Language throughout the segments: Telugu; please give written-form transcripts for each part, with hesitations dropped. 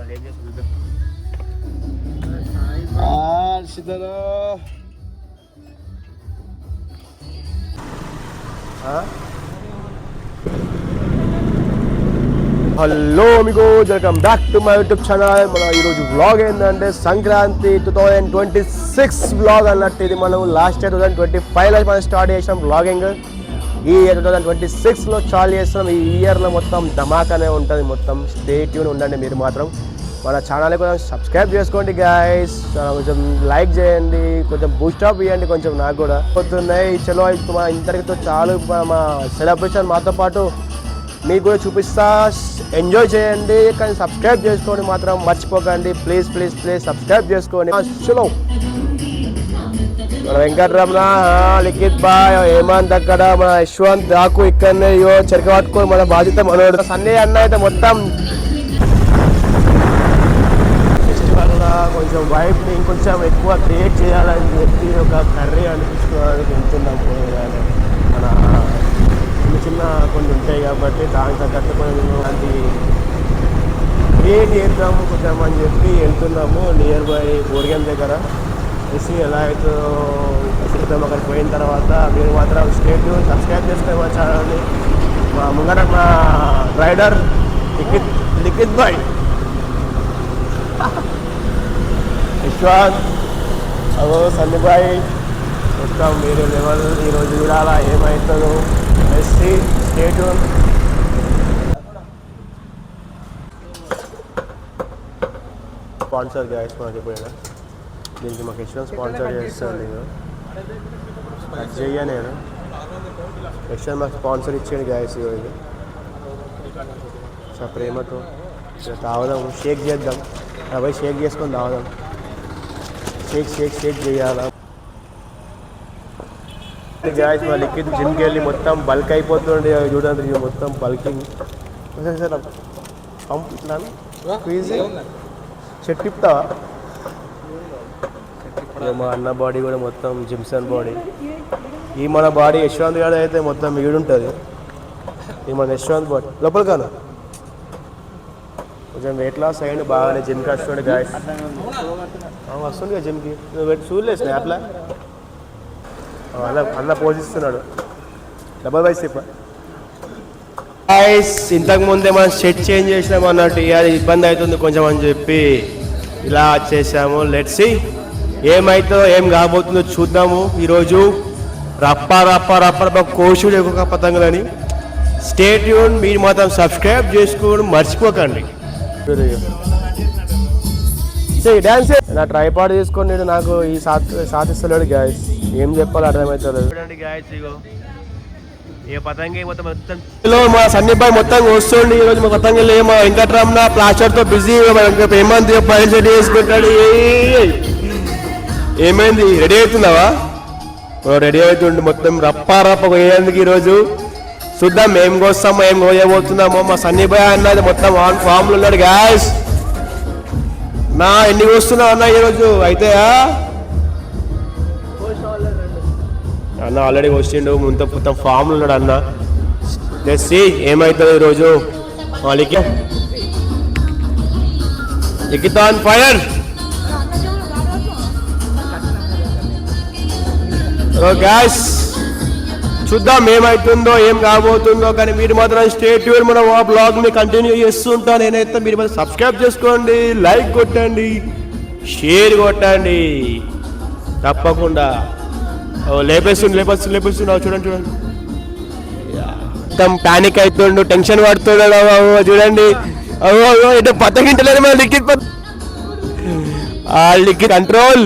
వాళ్ళు ఏం చేస్తుంది హలో మీకు welcome back to my YouTube channel. మన ఈరోజు వ్లాగ్ ఏంటంటే సంక్రాంతి 2026 వ్లాగ్ అన్నట్టు. ఇది మనం లాస్ట్ ఇయర్ 2025లో మనం స్టార్ట్ చేసాం వ్లాగింగ్. ఈ ఇయర్ 2026లో స్టార్ట్ చేస్తున్నాం. ఈ ఇయర్లో మొత్తం ధమాకానే ఉంటుంది. మొత్తం స్టే ట్యూన్ ఉండండి. మీరు మాత్రం మన ఛానల్ని కొంచెం సబ్స్క్రైబ్ చేసుకోండి గైస్. కొంచెం లైక్ చేయండి, కొంచెం బూస్టప్ ఇవ్వండి కొంచెం. నాకు కూడా పోతున్నాయి చలో. మా ఇంతటితో చాలు. మా సెలబ్రేషన్ మాతో పాటు మీకు కూడా చూపిస్తా. ఎంజాయ్ చేయండి, కానీ సబ్స్క్రైబ్ చేసుకోండి మాత్రం మర్చిపోకండి. ప్లీజ్ ప్లీజ్ ప్లీజ్ సబ్స్క్రైబ్ చేసుకోండి. చలో మన వెంకటరమణ, లిఖిత్ బాయ్, హేమంత్ అక్కడ, మన యశ్వంత్ దాకు ఇక్కడనే చెరక పట్టుకొని మన బాధ్యత మనోడు. సన్నీ అన్న అయితే మొత్తం ఫెస్టివల్గా కొంచెం వైబ్ని ఇంకొంచెం ఎక్కువ క్రియేట్ చేయాలని చెప్పి ఒక కర్రీ అనిపించుకోవడానికి వెళ్తున్నాం. మన చిన్న కొన్ని ఉంటాయి కాబట్టి దానికి తగ్గట్టు కొంచెం అది క్రియేట్ చేద్దాము కొంచెం అని చెప్పి వెళ్తున్నాము. నియర్ బై బోర్గం దగ్గర వేసి ఎలా అయితే చూద్దాం. అక్కడికి పోయిన తర్వాత మీరు మాత్రం స్టేట్ సబ్స్క్రైబ్ చేసుకుని మా ఛానల్ని. మా ముంగట మా రైడర్ లిఖిత్ బాయ్, యశ్వంత్, అవో సన్నీ బాయ్ మొత్తం మీరు లెవెల్ ఈరోజు చూడాలా ఏమవుతుందో. Stay tuned. స్పాన్సర్ గాయస్ మాకు ఎప్పుడైనా దీనికి మాకు యశ్వంత్ స్పాన్సర్ చేస్తాను. నేను అది చెయ్యా. నేను యశ్వంత్ మాకు స్పాన్సర్ ఇచ్చాను గాయస్. ఇది చాలా ప్రేమతో తాగుదాం, షేక్ చేద్దాం. అవి షేక్ చేసుకొని తాగుదాం. షేక్ షేక్ షేక్ చేయాలా గాయస్. మా లిక్విడ్ జిమ్కి వెళ్ళి మొత్తం బల్క్ అయిపోతుండే చూడండి. మొత్తం బల్కింగ్ పంపుతున్నాను. చెట్టు తిప్పుతావా? మా అన్న బాడీ కూడా మొత్తం జిమ్సన్ బాడీ. ఈ మన బాడీ యశ్వంత్ గారు అయితే మొత్తం ఈడుంటుంది. ఈ మన యశ్వంత్ బాడీ లోపల కాను కొంచెం వెయిట్ లాస్ అయ్యండి బాగానే. జిమ్కి వస్తుండే గాయస్. వస్తుంది కదా జిమ్కి. నువ్వు పెట్టి చూడలేదు స్నాప్లా అన్న పోషిస్తున్నాడు. డబల్ బై సిప్ గైస్. ఇంతకు ముందే మనం సెట్ చేంజ్ చేసినాం అన్నట్టు. అది ఇబ్బంది అవుతుంది కొంచెం అని చెప్పి ఇలా చేసాము. లెట్స్ సీ ఏమైతుందో ఏం కాబోతుందో చూద్దాము. ఈరోజు రప్ప రప్ప రప్ప రప్ప కోషుడు ఎక్కువ పతంగులని. Stay tune. మీరు మాత్రం సబ్స్క్రైబ్ చేసుకోవడం మర్చిపోకండి. డాన్స్ నా ట్రైపాడ్ తీసుకొని నేను నాకు ఈ సాధిస్తలేడు గాయస్. ఏం చెప్పాలో అర్థమవుతుంది. చూడండి గాయస్, ఇగో ఏ పతంగి మొత్తం మా సన్నీ బాయ్ మొత్తం వస్తుండి. ఈరోజు మా పతంగి మా వెంకటరమణ ప్లాస్టర్తో బిజీ. హేమంత్ పైన సెట్ చేసుకుంటాడు. ఏమైంది, రెడీ అవుతున్నావా? రెడీ అవుతుండే మొత్తం రప్ప రప్ప పోయేందుకు. ఈరోజు చూద్దాం ఏం కోస్తామో ఏం కోయబోతున్నామో. మా సన్నీ బాయ్ అన్నది మొత్తం ఆన్ ఫామ్లో ఉన్నాడు గాయస్. నా ఎన్ని వస్తున్నావు అన్న ఈరోజు అయితే? అన్న ఆల్రెడీ వచ్చిండు, మొత్తం ఫామ్లో ఉన్నాడు అన్న. లెట్స్ సీ ఏమవుతుంది ఈరోజు. Likhith on fire. గాయ్స్ చూద్దాం ఏమవుతుందో ఏం కాబోతుందో. కానీ మీరు మాత్రం స్టే ట్యూన్. మన బ్లాగ్ని కంటిన్యూ చేస్తుంటా నేనైతే. మీరు మాత్రం సబ్స్క్రైబ్ చేసుకోండి, లైక్ కొట్టండి, షేర్ కొట్టండి తప్పకుండా. లేపేస్తుంది చూడండి. మొత్తం ప్యానిక్ అవుతుండు, టెన్షన్ పడుతున్నాడు చూడండి. ఏదో పత్తగింటలేదు మన లిక్విడ్. Liquid control.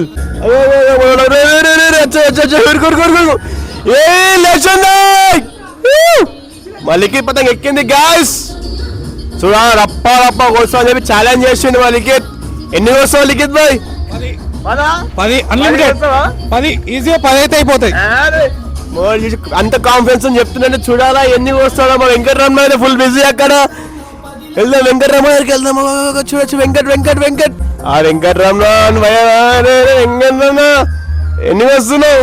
మా లిక్విడ్ పతంగ ఎక్కింది గాయస్. చూడా రప్ప రప్ప కోసం అని చెప్పి ఛాలెంజ్ చేసిండు మా లిక్విడ్. ఎన్ని వస్తావు లిక్విడ్ బాయ్? 10 అన్లిమిటెడ్. 10 ఈజీగా 10 అయితే అయిపోతాయి. అంత కాన్ఫిడెన్స్ అని చెప్తుందంటే చూడాలా ఎన్ని వస్తాడో. మా వెంకటరమణ అయితే ఫుల్ బిజీ అక్కడ. వెళ్దాం వెంకటరమణ దగ్గరికి వెళ్దాం. చూడొచ్చు వెంకట్ ఆ వెంకటరమణ ఎన్ని వస్తున్నావు?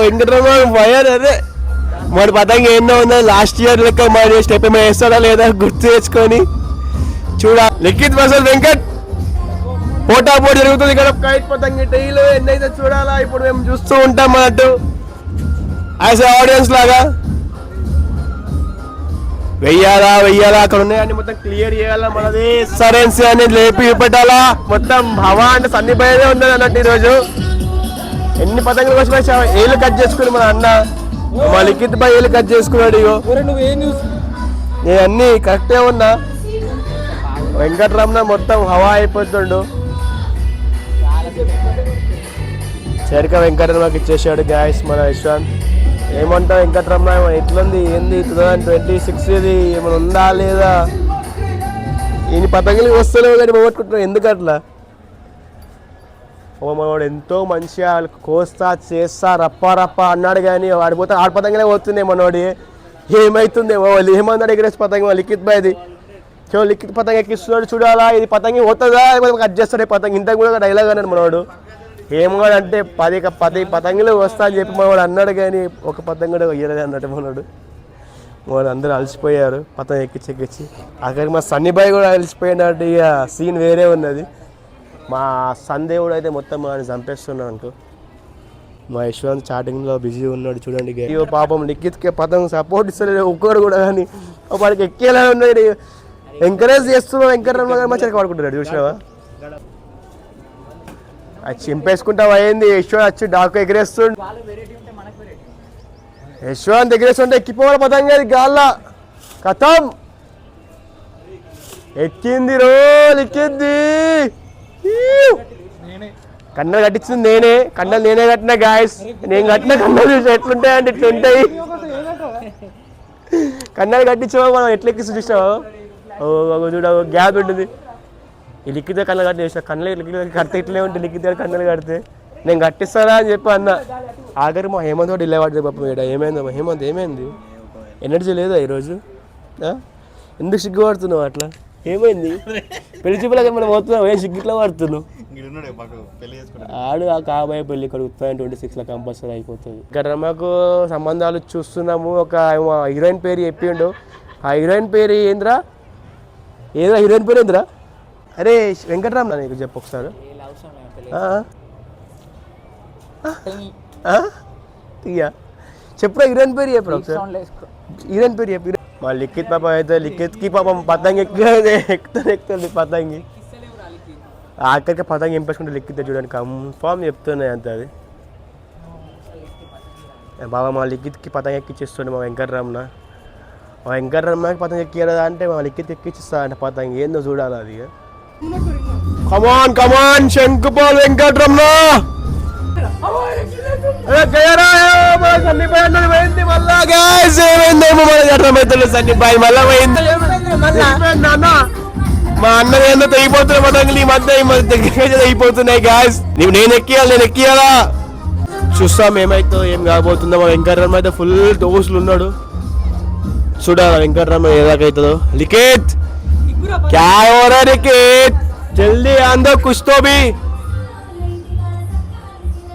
వెంకటరమణ ఫైర్. అదే మరి పతంగి ఎన్నో ఉందో లాస్ట్ ఇయర్ లెక్క మరి స్టెప్ ఏమైనా వేస్తాడా లేదా గుర్తు తెచ్చుకొని చూడాలి. లిఖిత్ వర్సెస్ వెంకట్ పోటాపోటీ జరుగుతుంది ఇక్కడ. కైట్ పతంగి డైలీ ఎన్నైతే చూడాలా ఇప్పుడు మేము చూస్తూ ఉంటాం అన్నట్టు యాజ్ ఆడియన్స్ లాగా. వెయ్యాలా అక్కడ ఉన్నాయని మొత్తం క్లియర్ చేయాలా, మనది సరెన్సీ అనేది లేపి పెట్టాలా. మొత్తం హవా అంటే సన్ని భయనే ఉన్నది అన్నట్టు ఈరోజు. ఎన్ని పతంగులు వచ్చినా ఏళ్ళు కట్ చేసుకుని మన అన్న మా లిఖిత్ బాయ్ ఏళ్ళు కట్ చేసుకున్నాడు. ఇగో నేను అన్ని కరెక్టే ఉన్నా. వెంకటరమణ మొత్తం హవా అయిపోతుండు. సరిగ్గా వెంకటరమణకి ఇచ్చేసాడు గాయస్ మన యశ్వంత్. ఏమంటావు వెంకటరమణ ఎట్లుంది ఏంది 2026 ఇది ఏమైనా ఉందా లేదా? ఈయన పతంగులు వస్తలేవు కానీ పోగొట్టుకుంటున్నావు ఎందుకు అట్లా? మనవాడు ఎంతో మంచిగా కోస్తా చేస్తా రప్ప అన్నాడు కానీ ఆడిపోతే ఆడ పతంగులే పోతున్నాయి మనవాడి. ఏమవుతుంది వాళ్ళు ఏమన్నాడు ఎగరేసి పతంగి లిఖిత్ బాయ్ది. లిఖిత్ పతంగి ఎక్కిస్తున్నాడు చూడాలా. ఇది పతంగి పోతుందా కట్ చేస్తాడు పతంగి. ఇంత కూడా డైలాగ్ అన్నాడు మనవాడు. ఏమన్నాడు అంటే 10 పతంగులు వస్తా అని చెప్పి మనవాడు అన్నాడు కానీ ఒక పతంగి కూడా వేయలేదు అన్నట్టు మనవాడు. వాళ్ళు అందరూ అలసిపోయారు పతంగి ఎక్కించి. అక్కడికి మా సన్నిబాయ్ కూడా అలసిపోయినట్టు ఇక సీన్ వేరే ఉన్నది. మా సందేవుడు అయితే మొత్తం మనం చంపేస్తున్నాడు అనుకో. మా యశ్వంత్ స్టార్టింగ్లో బిజీ ఉన్నాడు చూడండి. అయ్యో పాపం లిఖిత్కి పతంగ సపోర్ట్ ఇస్తలేదు ఒక్కడు కూడా కానీ. వాడికి ఎక్కేలా ఉన్నాడు. ఎంకరేజ్ చేస్తున్నావు వెంకటరమణ గారు మంచిగా వాడుకుంటున్నాడు చూసినావా. అది చింపేసుకుంటావు అయింది. యశ్వంత్ వచ్చి డాకు ఎగిరేస్తుండు. యశ్వంత్ ఎగిరేస్తుంటే ఎక్కిపోవాలి పతంగా గాల్లా కథం ఎక్కింది ఎక్కింది. కన్నలు కట్టించింది నేనే. కన్నలు నేనే కట్టిన గాయస్. నేను కట్టిన కన్నలు చూసి ఎట్లుంటాయంటే ఇట్లా ఉంటాయి. కన్నలు కట్టించావా మనం ఎట్లా ఎక్కిస్తూ చూసినావా. చూడ గ్యాప్ ఉంటుంది. ఈ లిక్కితే కన్నలు కట్టి చూసిన కన్నలు కడితే ఇట్లే ఉంటుంది. లిక్కితే కన్నలు కడితే నేను కట్టిస్తానా అని చెప్పి అన్న. ఆఖరి మా హేమంత్ కూడా ఇల్లే పడుతుంది పాపం. ఇక్కడ ఏమైందో హేమంత్ ఏమైంది? ఎనర్జీ లేదా ఈరోజు? ఎందుకు సిగ్గుపడుతున్నావు అట్లా? ఏమైంది? పెళ్లి చూపులకి మనం పోతున్నావు ఏ సిగ్గిట్లో పడుతున్నావు? ఆడు ఆ కాబోయే పెళ్లి ఇక్కడ 2026లో కంపల్సరీ అయిపోతుంది. ఇక్కడ మాకు సంబంధాలు చూస్తున్నాము. ఒక హీరోయిన్ పేరు చెప్పిండు. ఆ హీరోయిన్ పేరు ఏంద్రా? హీరోయిన్ పేరు ఏంద్రా? అరే వెంకటరమణ నీకు చెప్పు ఒకసారి. చెప్పు హీరోయిన్ పేరు చెప్పు ఒకసారి. హీరోయిన్ పేరు చెప్పు. మా లిఖిత్ పాపం అయితే లిఖిత్కి పాపం పతంగి ఎక్కుతుంది పతంగి. ఆఖరికి పతంగి ఎంపేసుకుంటే లిఖిత్ చూడండి కన్ఫామ్ చెప్తున్నాయి అంత. అది బాబా మా లిఖిత్కి పతంగి ఎక్కిచ్చిస్తుండే మా వెంకటరమణ. మా వెంకటరమణకి పతంగి ఎక్కియదా అంటే మా లిఖిత్ ఎక్కిచ్చిస్తా అంటే పతంగి ఏందో చూడాలి. అది కమాన్ శంకుపాల్ వెంకటరమణ మా అన్న ఏందో తెగిపోతున్నాయి పతంగులు ఈ మధ్య తెగిపోతున్నాయి గాయస్. నేను ఎక్కియాలా చూస్తాం ఏమైతే ఏం కాబోతుందో. మా వెంకటరమణ అయితే ఫుల్ డోసులు ఉన్నాడు చూడాలి. వెంకటరమణ ఏదాకైతుందో. లిఖిత్ क्या हो रहा है లిఖిత్ जल्दी आंदो कुछ तो भी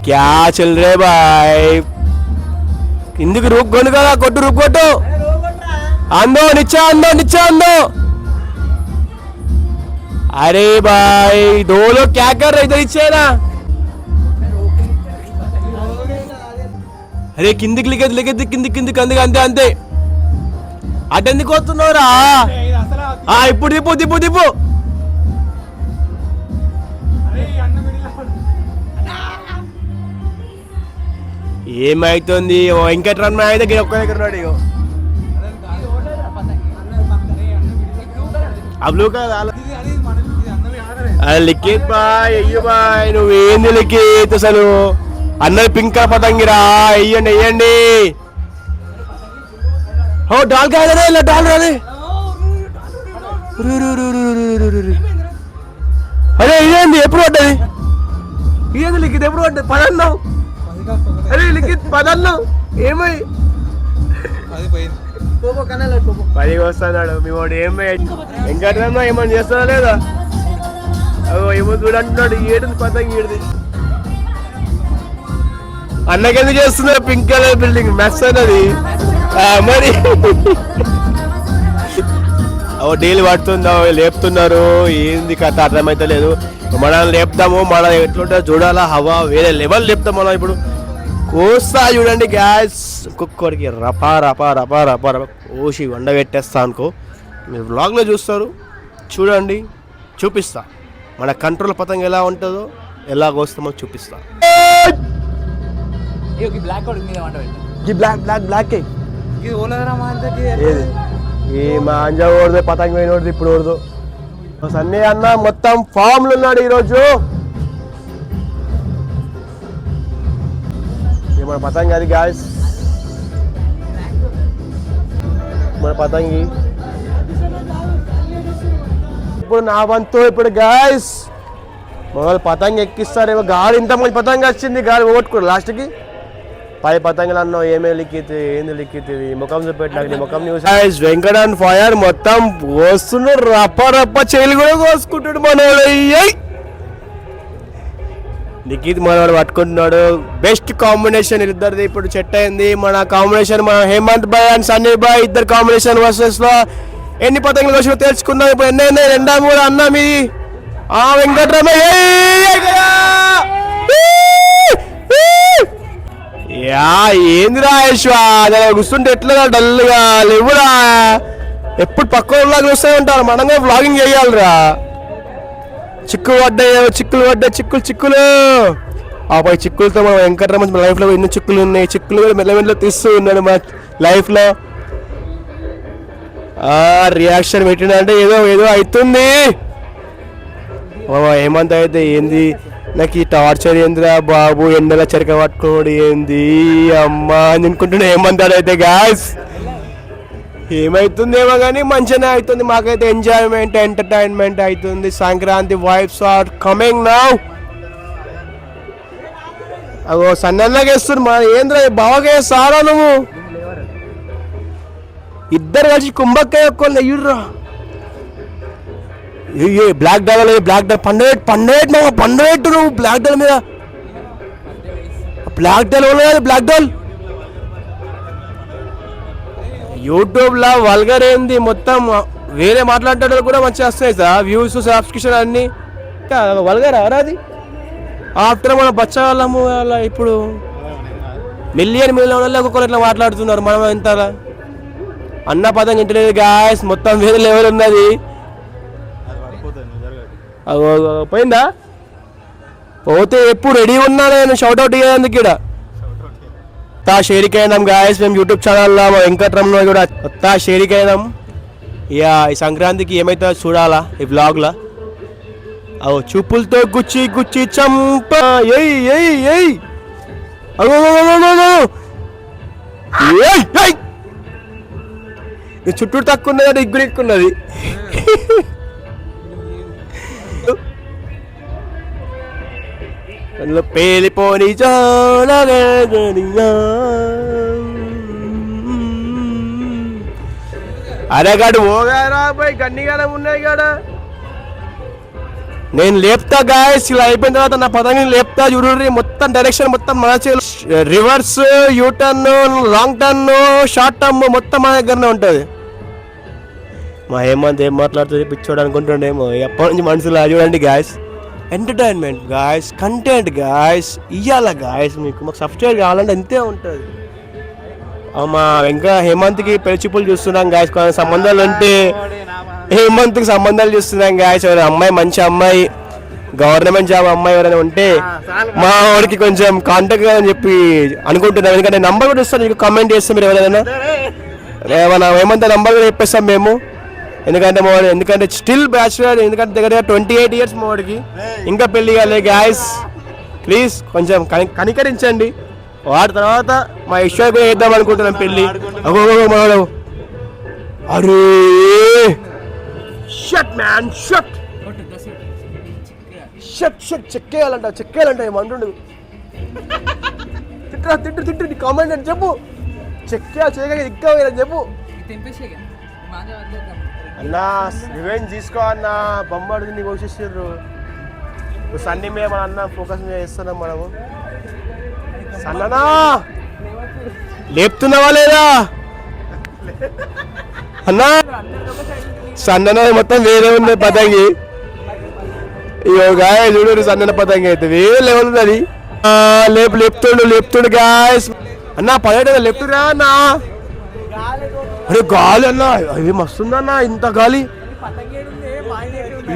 क्या चल रहे भाई. ఇందుకు రూప్ కొను కదా కొట్టు రూప్ కొట్టు. ఆందో నిచ్చా ఆందో. अरे भाई दो लोग क्या कर रहे इधर इच्छे ना. అరే కిందికి లిఖిత్ కిందికి అంతే అటెందుకు వస్తున్నావురా. ఇప్పుడు దిప్పు. ఏమైతుంది వెంకటరమణ అయితే ఒక్క దగ్గర ఉన్నాడు. ఇగో ఆ బ్లూ కలర్ లిఖిత్ బాయ్. అయ్యో బాయ్ నువ్వేంది లిఖిత్ అసలు. అన్నది పింక్ పతంగిరా. వెయ్యండి. ఓ డాల్ కాదనే ఇలా డాల్ రాదే. అరే ఇదేంది ఎప్పుడు పడ్డది? ఇదేంది లిఖిత్ ఎప్పుడు పడ్డది? పదన్నావు. అరే లిఖిత్ పదన్నావు ఏమై 10 వస్తున్నాడు మీ వాడు. ఏమై వెంకటరమణ ఏమన్నా చేస్తాడా లేదా? ఏమో చూడంటున్నాడు. ఏడుంది పతంగి ఏడుది. అన్నకెందుకు చేస్తున్నారు పింక్ కలర్ బిల్డింగ్ మెస్ అన్నది. మరి డైలీ పడుతుందో లేపుతున్నారు, ఏంది కథ అర్థమైతే లేదు. మనం లేపుతాము, మనం ఎట్లుంటే చూడాలా, హవా వేరే లెవెల్ లేపుతాం మనం. ఇప్పుడు కోస్తా చూడండి గ్యాస్, ఒక్కొక్కడికి రపా రపా రపా రపా రపా కోసి వండబెట్టేస్తా అనుకో. మీరు వ్లాగ్లో చూస్తారు, చూడండి, చూపిస్తా మన కంట్రోల్ పతంగా ఎలా ఉంటుందో, ఎలా కోస్తామో చూపిస్తా. ఈ మాంజ ఓడదు, పతంగ పోయినోడదు, ఇప్పుడు ఓడదు. సన్నీ అన్న మొత్తం ఫామ్లు ఉన్నాడు ఈరోజు. మన పతంగి అది గ్యాస్, మన పతంగి. ఇప్పుడు నా వంతు ఇప్పుడు గ్యాస్ మొదలు పతంగి ఎక్కిస్తారేమో. గాలి ఇంత మంచి పతంగి వచ్చింది, గాలి ఓట్టుకోడు లాస్ట్కి. 10 పతంగులు అన్నావు, ఏమేమి లిక్కితే ఏంది లిక్కితుంది, ముఖం చూపెట్టినాక ముఖం న్యూస్. వెంకట అండ్ ఫైర్ మొత్తం వస్తున్నారు, రప్ప రప్ప చేయలు కూడా కోసుకుంటాడు మనోడు. నిఖిత్ మనవాడు పట్టుకుంటున్నాడు. బెస్ట్ కాంబినేషన్ ఇద్దరిది ఇప్పుడు సెట్ అయింది. మన కాంబినేషన్ మన హేమంత్ బాయ్ అండ్ సన్నీ బాయ్ ఇద్దరు కాంబినేషన్ వర్సెస్ లో ఎన్ని పతంగులు వచ్చినా తెలుసుకుందాం. ఇప్పుడు ఎన్ని అయినాయి, 2 3 అన్న మీది. వెంకట్రామయ్య ఏందిరా యశ్వా, కూర్చుంటే ఎట్లా డల్గా లేవురా, ఎప్పుడు పక్క వ్లాగ్ వస్తూ ఉంటారు. మనం కూడా వ్లాగింగ్ చేయాలిరా. చిక్కులు పడ్డాయి, చిక్కులు పై చిక్కులతో మన వెంకటరమణ లైఫ్లో ఎన్నో చిక్కులు ఉన్నాయి. చిక్కులు కూడా మెల్లమెల్ల తీస్తూ ఉన్నాడు మన లైఫ్లో. రియాక్షన్ పెట్టినంటే ఏదో ఏదో అవుతుంది. హేమంత్ అయితే ఏంది నాకు ఈ టార్చర్ ఏందిరా బాబు, ఎండల చెరక పట్టుకోడు ఏంది అమ్మా అని అనుకుంటున్నా. హేమంత్ అయితే గ్యాస్ ఏమైతుందేమో కానీ మంచిగానే అవుతుంది. మాకైతే ఎంజాయ్మెంట్ ఎంటర్టైన్మెంట్ అవుతుంది. Sankranti vibes are coming now. అగో సన్నగా వేస్తుంది మా ఏంద్రా బావగా సారా నువ్వు. ఇద్దరు కలిసి కుంభక్కాయ ఒక్కళ్ళు అయ్యుర్రా. బ్లాక్ డాల్ బ్లాక్ డాల్ పండబెట్టు నువ్వు బ్లాక్ డాల్ మీద. బ్లాక్ డాల్ కాదు, బ్లాక్ డాల్ యూట్యూబ్లో వల్గర్ ఏంది మొత్తం వేరే మాట్లాడేటప్పుడు కూడా మంచిగా వస్తాయి సార్ వ్యూస్, సబ్స్క్రిప్షన్ అన్నీ. వల్గర్ అవరాది ఆఫ్టర్ మన బచ్చ వాళ్ళము అలా ఇప్పుడు మిలియన్ వాళ్ళు ఒక్కొక్కరు ఇట్లా మాట్లాడుతున్నారు. మనం ఎంత అన్న పదం ఇంటలేదు గ్యాస్, మొత్తం వేరే లెవెల్ ఉన్నది. పోయిందా? పోతే ఎప్పుడు రెడీ ఉన్నా నేను షౌట్అవుట్ ఇయ్యేందుకు ఇక్కడ. కొత్త షేరిక్ అయినాం గాయస్ మేము యూట్యూబ్ ఛానల్లో. మా వెంకట్రమణ కూడా కొత్త షేరిక్ అయినాం. ఇక ఈ సంక్రాంతికి ఏమైతే చూడాలా ఈ వ్లాగ్లో. చూపులతో గుచ్చి గుచ్చి చంప చుట్టూ తక్కువ ఉన్నది, ఇగ్గురు ఎక్కున్నది. పేలిపోని అరేగాడు ఓగారా పోయి గన్నిగానే ఉన్నాయి కాడా. నేను లేపుతా గాయస్, ఇలా అయిపోయిన తర్వాత నా పదంగా లేపుతా చూడండి. మొత్తం డైరెక్షన్ మొత్తం మన reverse, you turn, long turn, short turn మొత్తం మన దగ్గరనే ఉంటుంది. మా హేమంత్ ఏం మాట్లాడుతుంది పిచ్చోడు అనుకుంటుండేమో. ఎప్పటి నుంచి మనసులో చూడండి guys. Entertainment guys, content guys ఇయ్యాల గాయస్. మీకు మాకు సబ్స్క్రైబ్ కావాలంటే అంతే ఉంటుంది. మా హేమంత్కి పెళ్చిప్పులు చూస్తున్నాం గాయస్. కొన్ని సంబంధాలు ఉంటే హేమంత్కి సంబంధాలు చూస్తున్నాం గాయస్. ఎవరైనా అమ్మాయి, మంచి అమ్మాయి, గవర్నమెంట్ జాబ్ అమ్మాయి ఎవరైనా ఉంటే మా వాడికి కొంచెం కాంటాక్ట్ అని చెప్పి అనుకుంటున్నాం. ఎందుకంటే నంబర్ కూడా ఇస్తాను, మీకు కామెంట్ చేస్తాం మీరు ఎవరైనా. మన హేమంత్ నంబర్ కూడా చెప్పేస్తాం మేము. ఎందుకంటే స్టిల్ బ్యాచులర్, ఎందుకంటే దగ్గర 28 years మా వాడికి ఇంకా పెళ్లి కాలే గాయస్. ప్లీజ్ కొంచెం కనికరించండి. వాడి తర్వాత మా ఇష్యూ కూడా వేద్దాం అనుకుంటున్నాం పెళ్ళి. మనవాడు అరే shut man shut shut shut చెక్కేయాలంట ఏమంటుండు. తిట్టు కామెంట్ అని చెప్పు. చేయగా ఇక్కని చెప్పు అన్నా. రివెంజ్ తీసుకో అన్న, బొమ్మడు నీకు కోసేసారు. సన్నీ మేము అన్న ఫోకస్ మీద చేస్తున్నాం మనము. సన్ననా లేపుతున్నావా లేదా? అన్నా సన్నన మొత్తం వేరే ఉంది పతంగి. ఇగో గాయ చూడు సన్నన పతంగి అయితే వేరే లెవెల్ ఉంది అది. లేపుతుడు గాయస్ అన్నా పర్యటన లెఫ్ట్ రా అన్నా. అరే గాలి అన్నా అవి మస్తుందన్నా ఇంత గాలి.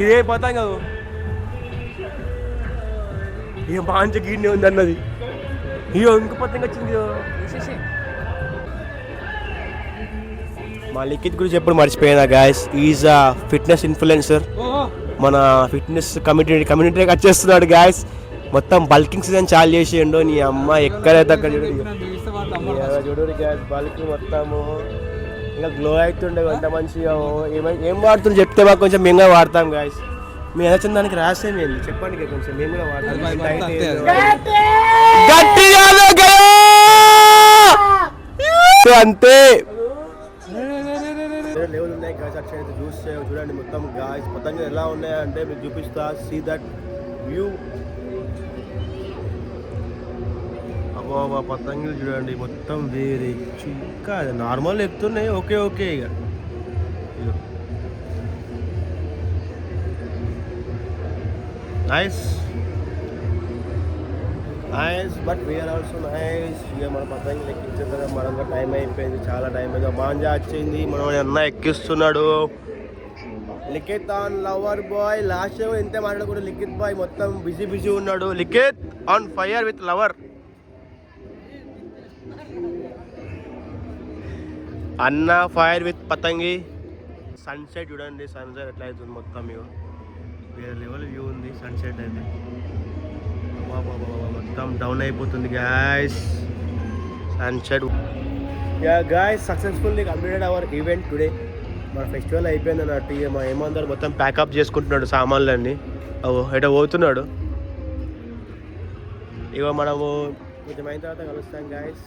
ఇదే పతంగ ఇక మంచి గిన్నె ఉంది అన్నది. ఇయో ఇంక పతంగ వచ్చింది. మా లిఖిత్ గురించి ఎప్పుడు మర్చిపోయినా guys. Is a fitness influencer. మన ఫిట్నెస్ కమ్యూనిటీకి వచ్చేస్తున్నాడు గాయస్. మొత్తం బల్కింగ్ సీజన్ చాలు చేసిండు. నీ అమ్మ ఎక్కడైతే అక్కడ చూడు గ్యాస్ బల్క్ మొత్తము ఇంకా గ్లో అవుతుండే అంత మంచిగా. ఏం వాడుతుండే చెప్తే మాకు కొంచెం మేము కూడా వాడతాం గాయస్. మీ నచ్చిన దానికి రాసేం ఏంది చెప్పండి కొంచెం మేము కూడా వాడతాం. అంతే లెవెల్ ఉన్నాయి గాయస్. అక్షయ్ అయితే చూస్తే చూడండి మొత్తం గాయస్ పతంగా ఎలా ఉన్నాయంటే మీకు చూపిస్తా. See that view. అబ్బా పతంగులు చూడండి మొత్తం వేరే ఇంకా నార్మల్ ఎక్కుతున్నాయి. ఓకే ఇక nice but we are also nice. ఇక మన పతంగి ఎక్కించేదా మనకు టైం అయిపోయింది. చాలా టైం అయింది. మాంజా వచ్చింది. మనం అన్న ఎక్కిస్తున్నాడు. Likhith on lover boy. Last ఎంత మాట్లాడకూడదు. లిఖిత్ బాయ్ మొత్తం బిజీ ఉన్నాడు. Likhith on fire with lover. అన్న ఫైర్ విత్ పతంగి. సన్సెట్ చూడండి. సన్సెట్ ఎట్లా అవుతుంది మొత్తం. ఇక వేరే లెవెల్ వ్యూ ఉంది సన్సెట్ అయితే. మొత్తం డౌన్ అయిపోతుంది guys sunset. Guys successfully completed hour event today. మన ఫెస్టివల్ అయిపోయింది అన్నట్టు. ఇక మా ఏమందరూ మొత్తం ప్యాకప్ చేసుకుంటున్నాడు సామాన్లన్నీ. ఎటో పోతున్నాడు. ఇక మనము కొంచెం అయిన తర్వాత కలుస్తాం గాయస్.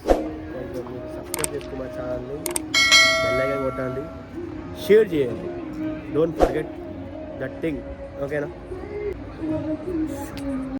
కొంచెం సబ్స్క్రైబ్ చేసుకో మా ఛానల్ని. బెల్ ఐకాన్ కొట్టండి. షేర్ చేయండి. Don't forget that thing. ఓకేనా?